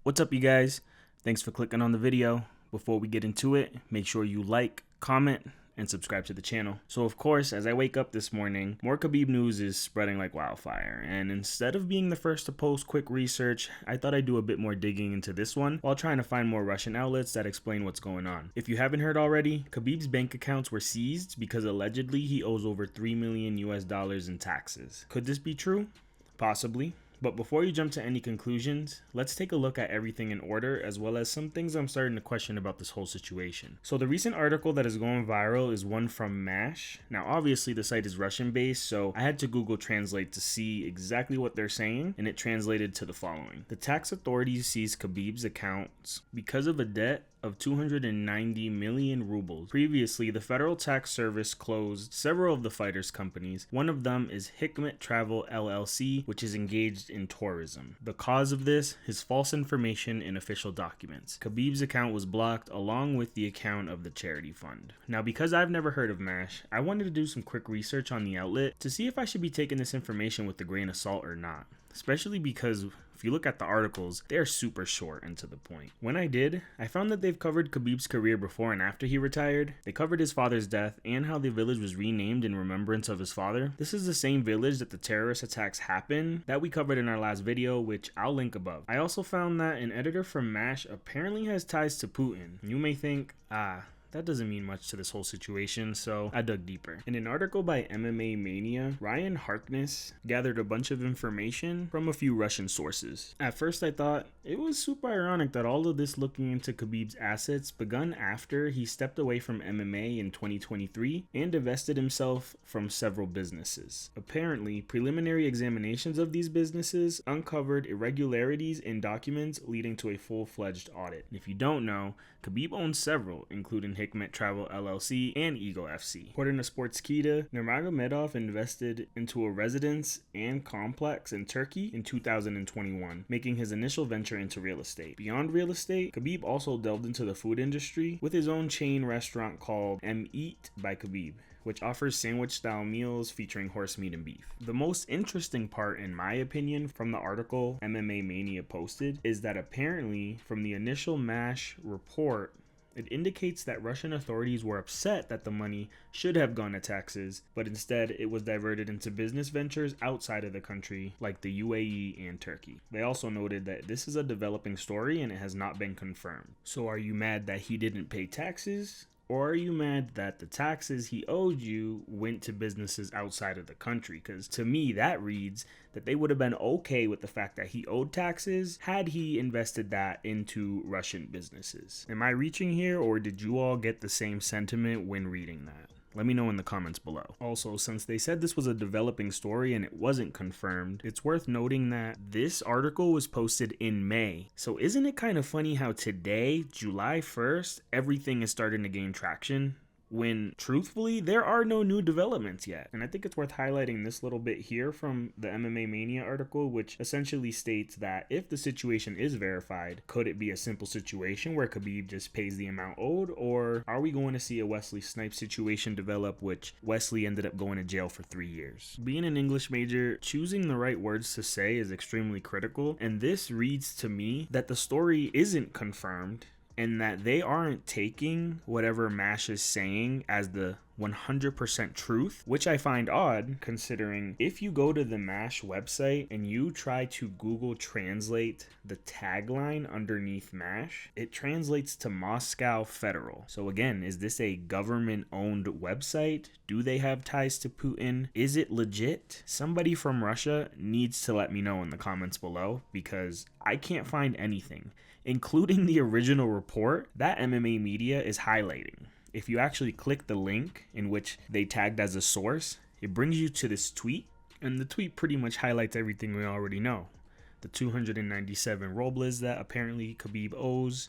What's up, you guys? Thanks for clicking on the video. Before we get into it, make sure you like, comment, and subscribe to the channel. So of course, as I wake up this morning, more Khabib news is spreading like wildfire, and instead of being the first to post quick research, I thought I'd do a bit more digging into this one while trying to find more Russian outlets that explain what's going on. If you haven't heard already, Khabib's bank accounts were seized because allegedly he owes over $3 million in taxes. Could this be true? Possibly. But before you jump to any conclusions, let's take a look at everything in order, as well as some things I'm starting to question about this whole situation. So the recent article that is going viral is one from MASH. Now obviously the site is Russian based, so I had to Google Translate to see exactly what they're saying, and it translated to the following. The tax authorities seized Khabib's accounts because of a debt of 290 million rubles. Previously, the Federal Tax Service closed several of the fighters' companies. One of them is Hikmet Travel LLC, which is engaged in tourism. The cause of this is false information in official documents. Khabib's account was blocked along with the account of the charity fund. Now, because I've never heard of MASH, I wanted to do some quick research on the outlet to see if I should be taking this information with a grain of salt or not. Especially because if you look at the articles, they're super short and to the point. When I did, I found that they've covered Khabib's career before and after he retired. They covered his father's death and how the village was renamed in remembrance of his father. This is the same village that the terrorist attacks happened that we covered in our last video, which I'll link above. I also found that an editor from MASH apparently has ties to Putin. You may think, that doesn't mean much to this whole situation, so I dug deeper. In an article by MMA Mania, Ryan Harkness gathered a bunch of information from a few Russian sources. At first I thought it was super ironic that all of this looking into Khabib's assets begun after he stepped away from MMA in 2023 and divested himself from several businesses. Apparently, preliminary examinations of these businesses uncovered irregularities in documents leading to a full-fledged audit. And if you don't know, Khabib owns several, including Hikmet Travel LLC and Ego FC. According to Sportskita, Nurmagomedov invested into a residence and complex in Turkey in 2021, making his initial venture into real estate. Beyond real estate, Khabib also delved into the food industry with his own chain restaurant called Eat by Khabib, which offers sandwich-style meals featuring horse meat and beef. The most interesting part, in my opinion, from the article MMA Mania posted is that apparently from the initial MASH report, it indicates that Russian authorities were upset that the money should have gone to taxes, but instead it was diverted into business ventures outside of the country, like the UAE and Turkey. They also noted that this is a developing story and it has not been confirmed. So are you mad that he didn't pay taxes? Or are you mad that the taxes he owed you went to businesses outside of the country? Because to me, that reads that they would have been okay with the fact that he owed taxes had he invested that into Russian businesses. Am I reaching here, or did you all get the same sentiment when reading that? Let me know in the comments below. Also, since they said this was a developing story and it wasn't confirmed, it's worth noting that this article was posted in May. So isn't it kind of funny how today, July 1st, everything is starting to gain traction? When truthfully there are no new developments yet. And I think it's worth highlighting this little bit here from the MMA Mania article, which essentially states that if the situation is verified, could it be a simple situation where Khabib just pays the amount owed, or are we going to see a Wesley Snipes situation develop, which Wesley ended up going to jail for 3 years? Being an English major, choosing the right words to say is extremely critical, and this reads to me that the story isn't confirmed and that they aren't taking whatever MASH is saying as the 100% truth, which I find odd considering if you go to the MASH website and you try to Google translate the tagline underneath MASH, it translates to Moscow Federal. So again, is this a government-owned website? Do they have ties to Putin? Is it legit? Somebody from Russia needs to let me know in the comments below, because I can't find anything, including the original report that MMA Media is highlighting. If you actually click the link in which they tagged as a source, it brings you to this tweet, and the tweet pretty much highlights everything we already know. The 297 rubles that apparently Khabib owes,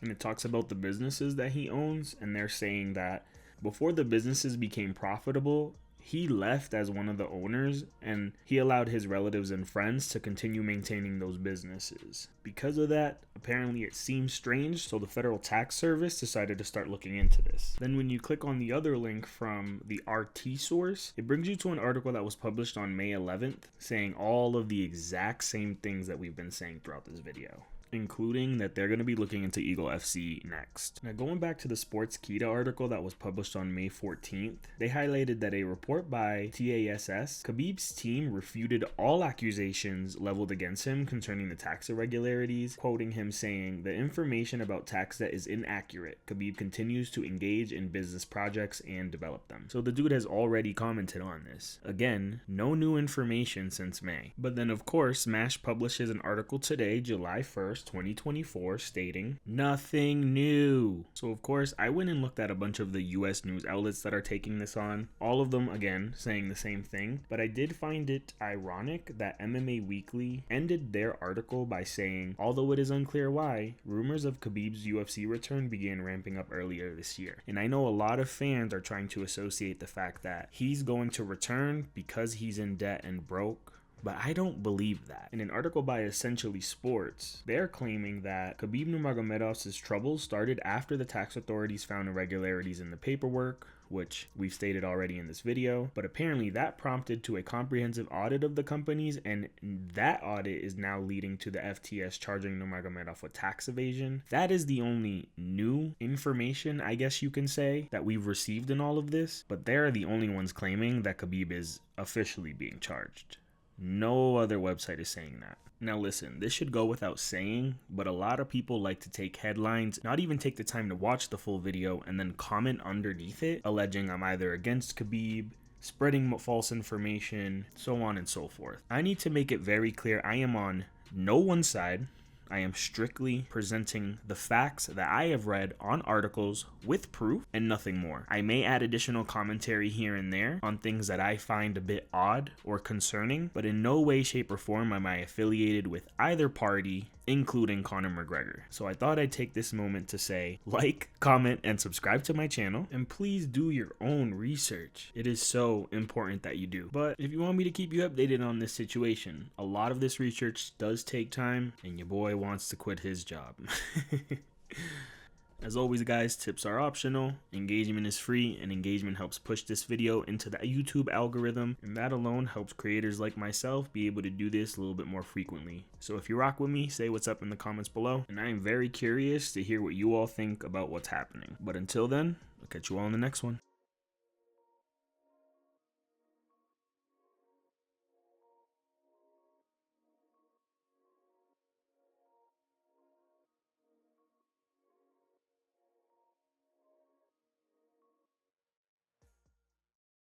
and it talks about the businesses that he owns, and they're saying that before the businesses became profitable, he left as one of the owners and he allowed his relatives and friends to continue maintaining those businesses. Because of that, apparently it seems strange, so the Federal Tax Service decided to start looking into this. Then when you click on the other link from the RT source, it brings you to an article that was published on May 11th saying all of the exact same things that we've been saying throughout this video. including that they're going to be looking into Eagle FC next. Now, going back to the Sports Kita article that was published on May 14th, they highlighted that a report by TASS, Khabib's team refuted all accusations leveled against him concerning the tax irregularities, quoting him saying, "The information about tax debt is inaccurate. Khabib continues to engage in business projects and develop them." So the dude has already commented on this. Again, no new information since May. But then of course, Smash publishes an article today, July 1st, 2024, stating, "Nothing new." So of course, I went and looked at a bunch of the US news outlets that are taking this on. All of them, again, saying the same thing. But I did find it ironic that MMA Weekly ended their article by saying, "Although it is unclear why, rumors of Khabib's UFC return began ramping up earlier this year." And I know a lot of fans are trying to associate the fact that he's going to return because he's in debt and broke, but I don't believe that. In an article by Essentially Sports, they're claiming that Khabib Nurmagomedov's troubles started after the tax authorities found irregularities in the paperwork, which we've stated already in this video, but apparently that prompted to a comprehensive audit of the companies, and that audit is now leading to the FTS charging Nurmagomedov with tax evasion. That is the only new information, I guess you can say, that we've received in all of this, but they're the only ones claiming that Khabib is officially being charged. No other website is saying that. Now listen, this should go without saying, but a lot of people like to take headlines, not even take the time to watch the full video, and then comment underneath it, alleging I'm either against Khabib, spreading false information, so on and so forth. I need to make it very clear I am on no one's side. I am strictly presenting the facts that I have read on articles with proof and nothing more. I may add additional commentary here and there on things that I find a bit odd or concerning, but in no way, shape, or form am I affiliated with either party, including Conor McGregor. So I thought I'd take this moment to say, like, comment, and subscribe to my channel, and please do your own research. It is so important that you do. But if you want me to keep you updated on this situation, a lot of this research does take time, and your boy wants to quit his job. As always, guys, tips are optional, engagement is free, and engagement helps push this video into the YouTube algorithm, and that alone helps creators like myself be able to do this a little bit more frequently. So if you rock with me, say what's up in the comments below, and I am very curious to hear what you all think about what's happening. But until then, I'll catch you all in the next one.